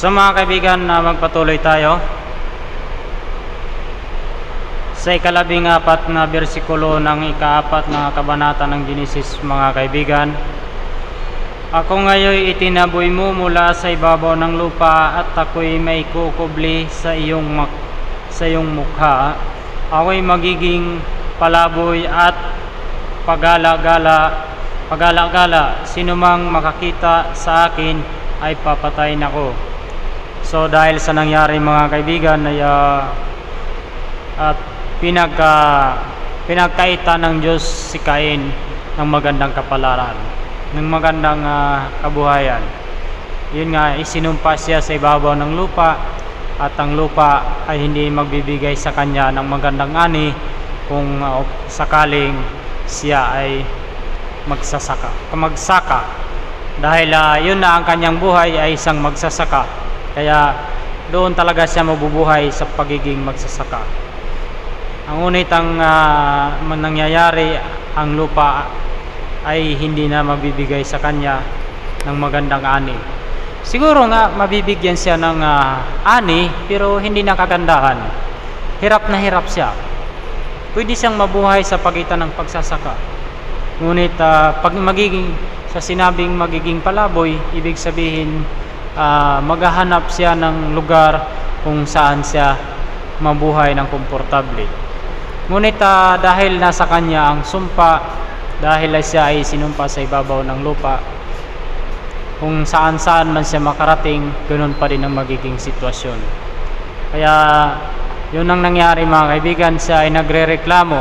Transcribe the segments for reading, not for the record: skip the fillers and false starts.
So mga kaibigan, magpatuloy tayo sa ika-14 na bersikulo ng ika-4 na kabanata ng Genesis. Mga kaibigan, ako ngayon itinaboy mo mula sa ibabaw ng lupa at ako'y may kukubli sa iyong mukha. Ako'y magiging palaboy at pagala-gala. Sinumang makakita sa akin ay papatayin ako. So dahil sa nangyari mga kaibigan ay at pinagkaita ng Diyos si Cain ng magandang kapalaran, ng magandang kabuhayan. Yun nga, isinumpa siya sa ibabaw ng lupa at ang lupa ay hindi magbibigay sa kanya ng magandang ani kung sakaling siya ay magsaka. Dahil yun na ang kanyang buhay ay isang magsasaka. Kaya doon talaga siya mabubuhay sa pagiging magsasaka. Ang ngunit ang nangyayari, ang lupa ay hindi na mabibigay sa kanya ng magandang ani. Siguro nga mabibigyan siya ng ani pero hindi na kagandahan. Hirap na hirap siya. Pwede siyang mabuhay sa pagitan ng pagsasaka. Ngunit pag sa sinabing magiging palaboy, ibig sabihin maghahanap siya ng lugar kung saan siya mabuhay ng komportable. Ngunit dahil nasa kanya ang sumpa, dahil siya ay sinumpa sa ibabaw ng lupa, kung saan man siya makarating, ganoon pa rin ang magiging sitwasyon. Kaya yun ang nangyari mga kaibigan, siya ay nagrereklamo.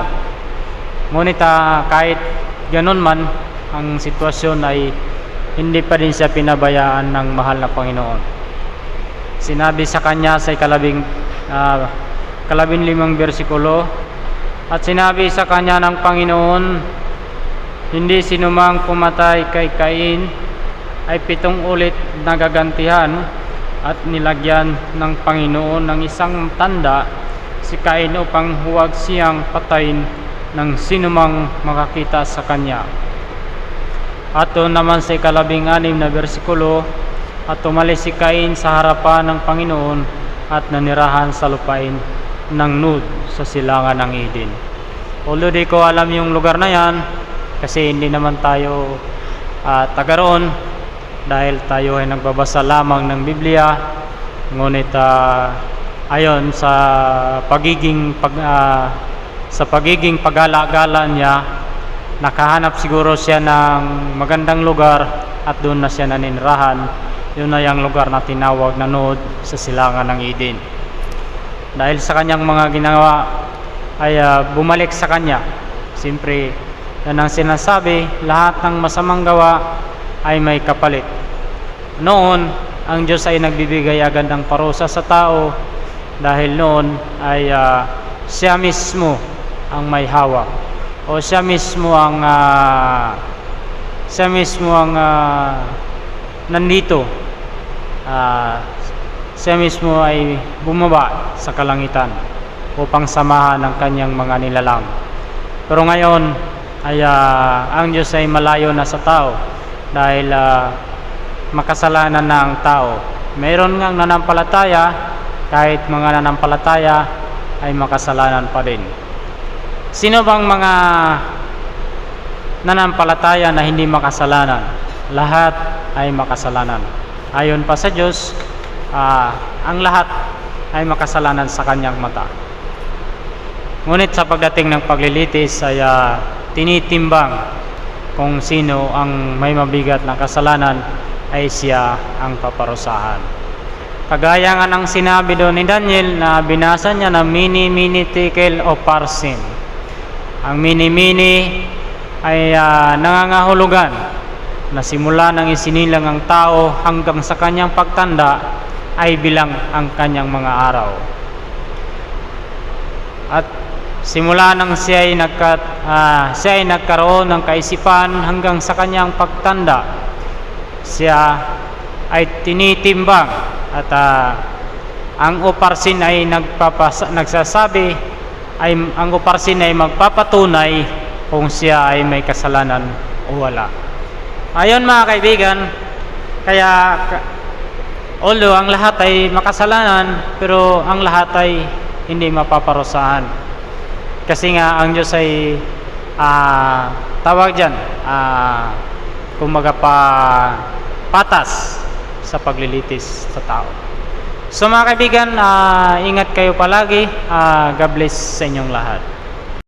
Ngunit kahit ganoon man ang sitwasyon ay hindi pa din siya pinabayaan ng mahal na Panginoon. Sinabi sa kanya sa ika-15 bersikulo, at sinabi sa kanya ng Panginoon, hindi sinumang pumatay kay Cain ay 7 ulit nagagantihan, at nilagyan ng Panginoon ng isang tanda si Cain upang huwag siyang patayin ng sinumang makakita sa kanya. At doon naman sa ika-16 na bersikulo, at tumalis si Cain sa harapan ng Panginoon at nanirahan sa lupain ng Nod sa silangan ng Eden. Although di ko alam yung lugar na yan kasi hindi naman tayo taga roon, dahil tayo ay nagbabasa lamang ng Biblia. Ngunit ayon sa pagiging pagala-gala niya, nakahanap siguro siya ng magandang lugar at doon na siya naninirahan. Yun na yung lugar na tinawag na Nod sa silangan ng Eden. Dahil sa kanyang mga ginawa ay bumalik sa kanya. Siyempre, yan ang sinasabi, lahat ng masamang gawa ay may kapalit. Noon, ang Diyos ay nagbibigay agad ng parusa sa tao dahil noon ay siya mismo ang may hawak. O siya mismo ang nandito. Siya mismo ay bumaba sa kalangitan upang samahan ng kanyang mga nilalang. Pero ngayon ay ang Diyos ay malayo na sa tao dahil makasalanan na ang tao. Mayroon ngang nanampalataya, kahit mga nanampalataya ay makasalanan pa din. Sino bang mga nanampalataya na hindi makasalanan? Lahat ay makasalanan. Ayon pa sa Diyos, ang lahat ay makasalanan sa kanyang mata. Ngunit sa pagdating ng paglilitis ay tinitimbang kung sino ang may mabigat na kasalanan, ay siya ang paparusahan. Kagaya nga ng sinabi doon ni Daniel na binasa niya na mini tekel o parsin. Ang mini ay nangangahulugan na simula nang isinilang ang tao hanggang sa kanyang pagtanda ay bilang ang kanyang mga araw. At simula nang siya ay nagkaroon ng kaisipan hanggang sa kanyang pagtanda, siya ay tinitimbang. At ang uparsin ay nagsasabi, ang uparsin ay magpapatunay kung siya ay may kasalanan o wala. Ayon mga kaibigan, kaya Although ang lahat ay makasalanan, pero ang lahat ay hindi mapaparusahan. Kasi nga ang Diyos ay tawag dyan, kumaga patas sa paglilitis sa tao. So mga kaibigan, ingat kayo palagi. God bless sa inyong lahat.